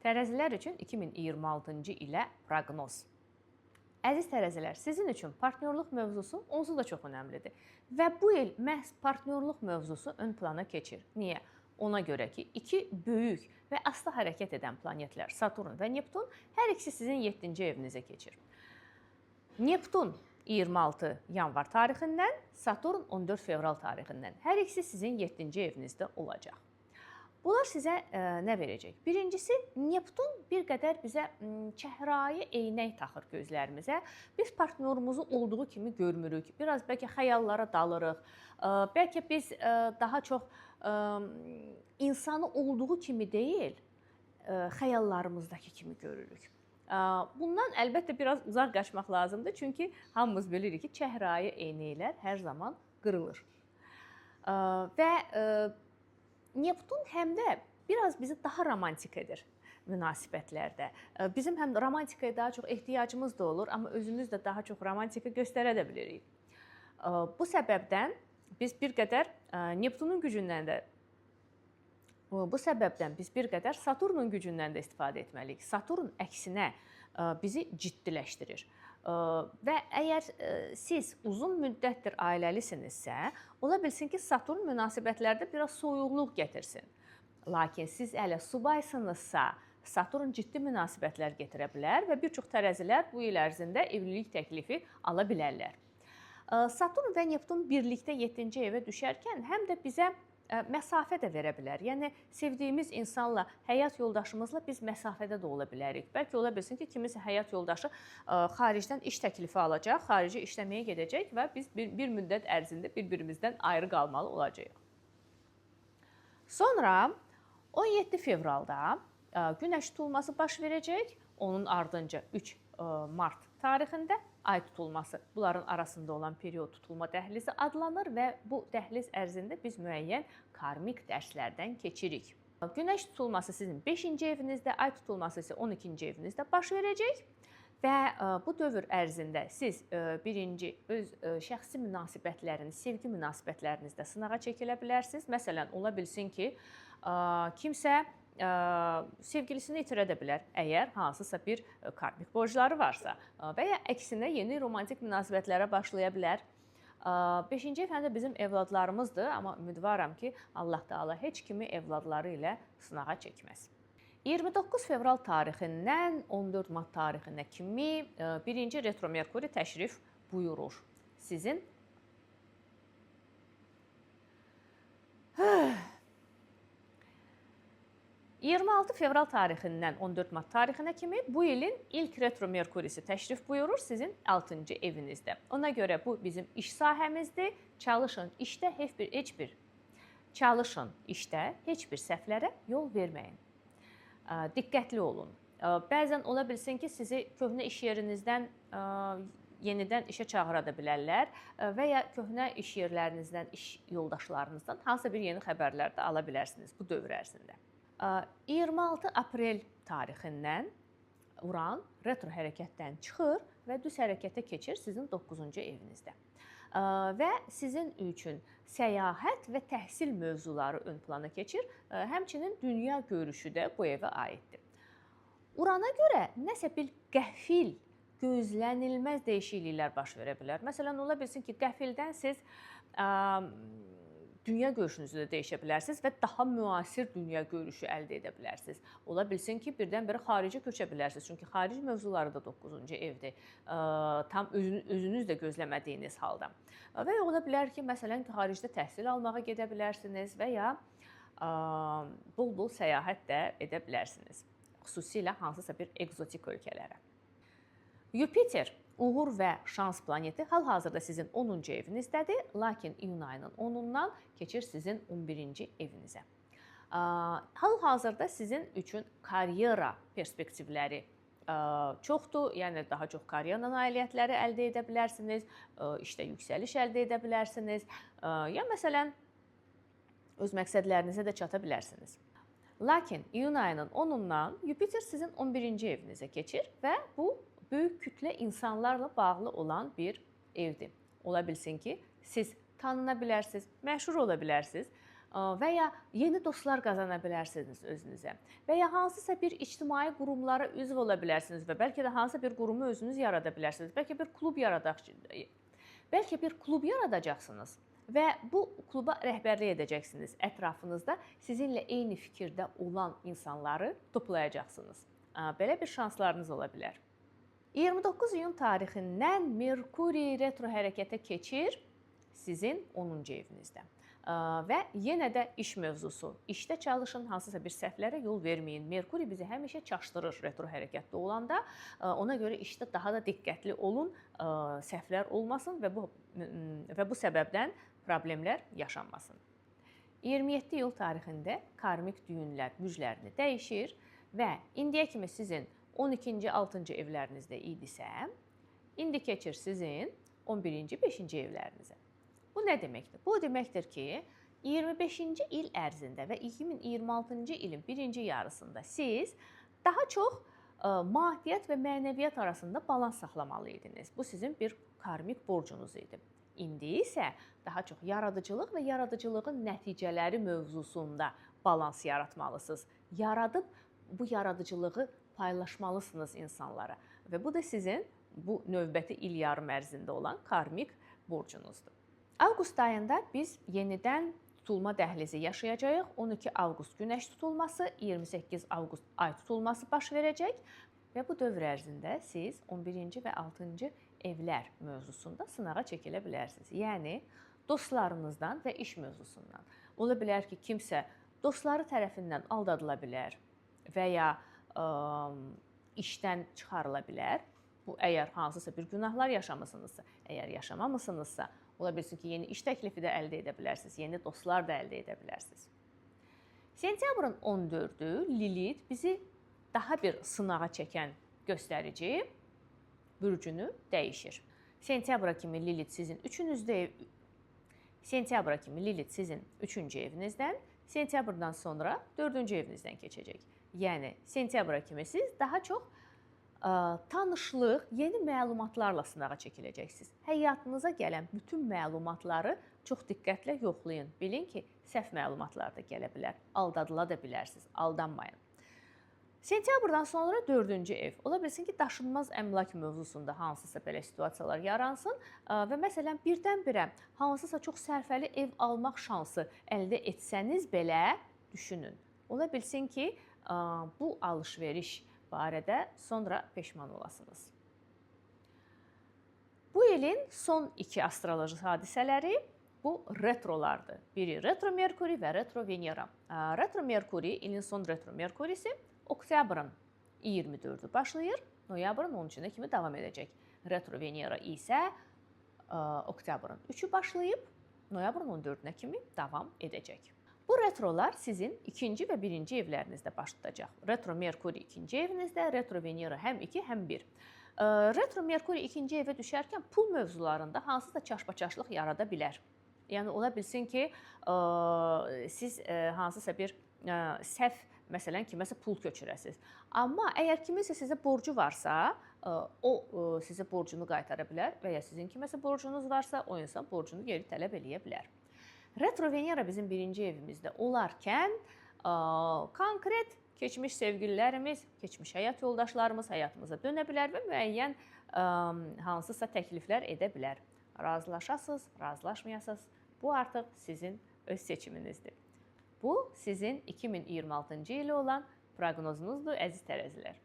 Tərəzilər üçün 2026-cı ilə proqnoz. Əziz tərəzilər, sizin üçün partnyorluq mövzusu onsuz da çox önəmlidir. Və bu il məhz partnyorluq mövzusu ön plana keçir. Niyə? Ona görə ki, iki böyük və asta hərəkət edən planetlər Saturn və Neptun hər ikisi sizin 7-ci evinizə keçir. Neptun 26 yanvar tarixindən, Saturn 14 fevral tarixindən. Hər ikisi sizin 7-ci evinizdə olacaq. Bunlar sizə nə verəcək? Birincisi, Neptun bir qədər bizə çəhrayı eynək taxır gözlərimizə. Biz partnyorumuzu olduğu kimi görmürük. Biraz bəlkə xəyallara dalırıq. Bəlkə biz daha çox insanı olduğu kimi deyil, xəyallarımızdakı kimi görürük. Bundan əlbəttə biraz uzaq qaçmaq lazımdır. Çünki hamımız bilirik ki, çəhrayı eynəklər hər zaman qırılır. Və Neptun həm də biraz bizi daha romantik edir münasibətlərdə. Bizim həm romantikaya daha çox ehtiyacımız da olur, amma özümüz də daha çox romantika göstərə də bilirik. Bu səbəbdən biz bir qədər Neptunun gücündən də Saturnun gücündən də istifadə etməliyik. Saturn əksinə bizi ciddiləşdirir. Və əgər siz uzun müddətdir ailəlisinizsə, ola bilsin ki, Saturn münasibətlərdə biraz soyuqluq gətirsin. Lakin siz hələ subaysınızsa, Saturn ciddi münasibətlər gətirə bilər və bir çox tərəzilər bu il ərzində evlilik təklifi ala bilərlər. Saturn və Neptun birlikdə 7-ci evə düşərkən həm də bizə məsafə də verə bilər. Yəni, sevdiyimiz insanla, həyat yoldaşımızla biz məsafədə də ola bilərik. Bəlkə ola bilsin ki, kimisə həyat yoldaşı xaricdən iş təklifi alacaq, xarici işləməyə gedəcək və biz bir müddət ərzində bir-birimizdən ayrı qalmalı olacağıq. Sonra 17 fevralda Günəş tutulması baş verəcək. Onun ardınca 3 mart tarixində ay tutulması, bunların arasında olan period tutulma dəhlizi adlanır və bu dəhliz ərzində biz müəyyən karmik dərslərdən keçirik. Günəş tutulması sizin 5-ci evinizdə, ay tutulması isə 12-ci evinizdə baş verəcək və bu dövr ərzində siz birinci öz şəxsi münasibətləriniz, sevgi münasibətlərinizdə sınağa çəkilə bilərsiniz. Məsələn, ola bilsin ki, kimsə sevgilisini itirə də bilər, əgər hansısa bir karmik borcları varsa və ya əksinə yeni romantik münasibətlərə başlaya bilər. 5-ci ev həm də bizim evladlarımızdır, amma ümidvaram ki, Allah Taala heç kimi evladları ilə sınağa çəkməz. 29 fevral tarixindən 14 mart tarixinə kimi birinci retro Merkuri təşrif buyurur. Sizin 26 fevral tarixindən 14 mart tarixinə kimi bu ilin ilk retro Merkurisi təşrif buyurur sizin 6-cı evinizdə. Ona görə bu bizim iş sahəmizdir. Çalışın işdə heç bir səhvlərə yol verməyin. Diqqətli olun. Bəzən ola bilsin ki, sizi köhnə iş yerinizdən yenidən işə çağıra da bilərlər və ya köhnə iş yerlərinizdən, iş yoldaşlarınızdan hansısa bir yeni xəbərlər də ala bilərsiniz bu dövr ərzində. 26 aprel tarixindən Uran retro hərəkətdən çıxır və düz hərəkətə keçir sizin 9-cu evinizdə. Və sizin üçün səyahət və təhsil mövzuları ön plana keçir. Həmçinin dünya görüşü də bu evə aiddir. Urana görə nəsə bir qəfil, gözlənilməz dəyişikliklər baş verə bilər. Məsələn, ola bilsin ki, qəfildən siz dünya görüşünüzü də dəyişə bilərsiniz və daha müasir dünya görüşü əldə edə bilərsiniz. Ola bilsin ki, birdən-birə xaricə köçə bilərsiniz. Çünki xarici mövzuları da 9-cu evdir. Tam özünüz də gözləmədiyiniz halda. Və ya ola bilər ki, məsələn, xaricdə təhsil almağa gedə bilərsiniz və ya bol-bol səyahət də edə bilərsiniz. Xüsusilə hansısa bir ekzotik ölkələrə. Yupiter, uğur və şans planeti hal-hazırda sizin 10-cu evinizdədir, lakin iyun ayının 10-undan keçir sizin 11-ci evinizə. Hal-hazırda sizin üçün karyera perspektivləri çoxdur, yəni daha çox karyera nailiyyətləri əldə edə bilərsiniz, işdə yüksəliş əldə edə bilərsiniz, ya məsələn, öz məqsədlərinizə də çata bilərsiniz. Lakin iyun ayının 10-undan Yupiter sizin 11-ci evinizə keçir və bu böyük kütlə insanlarla bağlı olan bir evdir. Ola bilsin ki, siz tanına bilərsiniz, məşhur ola bilərsiniz. və ya yeni dostlar qazana bilərsiniz özünüzə və ya hansısa bir ictimai qurumlara üzv ola bilərsiniz və bəlkə də hansısa bir qurumu özünüz yarada bilərsiniz. Bəlkə bir klub yaradacaqsınız və bu kluba rəhbərlik edəcəksiniz. Ətrafınızda sizinlə eyni fikirdə olan insanları toplayacaqsınız. Belə bir şanslarınız ola bilər. 29 iyun tarixindən Merkuri retro hərəkətə keçir sizin 10-cu evinizdə. Və yenə də iş mövzusu. İşdə çalışın, hansısa bir səhvlərə yol verməyin. Merkuri bizi həmişə çaşdırır retro hərəkətdə olanda. Ona görə işdə daha da diqqətli olun, səhvlər olmasın və bu səbəbdən problemlər yaşanmasın. 27 iyul tarixində karmik düyünlər güclərini dəyişir və indiyə kimi sizin 12-ci, 6-cı evlərinizdə idisə, indi keçir sizin 11-ci, 5-ci evlərinizə. Bu nə deməkdir? Bu deməkdir ki, 25-ci il ərzində və 2026-cı ilin birinci yarısında siz daha çox maddiyyat və mənəviyyat arasında balans saxlamalı idiniz. Bu sizin bir karmik borcunuz idi. İndi isə daha çox yaradıcılıq və yaradıcılığın nəticələri mövzusunda balans yaratmalısınız. Yaradıb bu yaradıcılığı paylaşmalısınız insanlara və bu da sizin bu növbəti il yarım ərzində olan karmik borcunuzdur. Avqust ayında biz yenidən tutulma dəhlizi yaşayacağıq. 12 avqust günəş tutulması, 28 avqust ay tutulması baş verəcək və bu dövr ərzində siz 11-ci və 6-cı evlər mövzusunda sınağa çəkilə bilərsiniz. Yəni dostlarınızdan və iş mövzusundan. Ola bilər ki, kimsə dostları tərəfindən aldadıla bilər və ya işdən çıxarıla bilər. Bu əgər hansısa bir günahlar yaşamısınızsa, əgər yaşamamısınızsa, ola bilsin ki, yeni iş təklifi də əldə edə bilərsiniz, yeni dostlar da əldə edə bilərsiniz. Sentyabrın 14-ü Lilit bizi daha bir sınağa çəkən göstərici bürcünü dəyişir. Sentyabra kimi Lilit sizin 3-cü evinizdən, sentyabrdan sonra 4-cü evinizdən keçəcək. Yəni, sentyabra kimi siz daha çox tanışlıq, yeni məlumatlarla sınağa çəkiləcəksiniz. Həyatınıza gələn bütün məlumatları çox diqqətlə yoxlayın. Bilin ki, səhv məlumatlar da gələ bilər, aldadıla da bilərsiniz, aldanmayın. Sentyabrdan sonra 4-cü ev. Ola bilsin ki, daşınmaz əmlak mövzusunda hansısa belə situasiyalar yaransın və məsələn, birdən-birə hansısa çox sərfəli ev almaq şansı əldə etsəniz belə düşünün. Ola bilsin ki, bu alış-veriş barədə sonra peşman olasınız. Bu ilin son 2 astroloji hadisələri bu retrolardır. Biri retro Merkuri və retro Venera. Retro Merkuri, ilin son retro Merkurisi oktyabrın 24-ü başlayır, noyabrın 13-nə kimi davam edəcək. Retro Venera isə oktyabrın 3-ü başlayıb, noyabrın 14-nə kimi davam edəcək. Bu retrolar sizin 2-ci və 1-ci evlərinizdə baş tutacaq. Retro Merkuri 2-ci evinizdə, retro Venera həm 2, həm 1. Retro Merkuri 2-ci evə düşərkən pul mövzularında hansısa çaşbaşlıq yarada bilər. Yəni, ola bilsin ki, siz hansısa bir səhv, məsələn, kiməsə pul köçürəsiniz. Amma əgər kiminsə sizə borcu varsa, o sizə borcunu qaytara bilər və ya sizin kiməsə borcunuz varsa, o insan borcunu geri tələb eləyə bilər. Retro Venera bizim 1-ci evimizdə olarkən konkret keçmiş sevgililərimiz, keçmiş həyat yoldaşlarımız həyatımıza dönə bilər və müəyyən hansısa təkliflər edə bilər. Razılaşasınız, razılaşmayasınız. Bu artıq sizin öz seçiminizdir. Bu sizin 2026-cı ili olan proqnozunuzdur, əziz tərəzilər.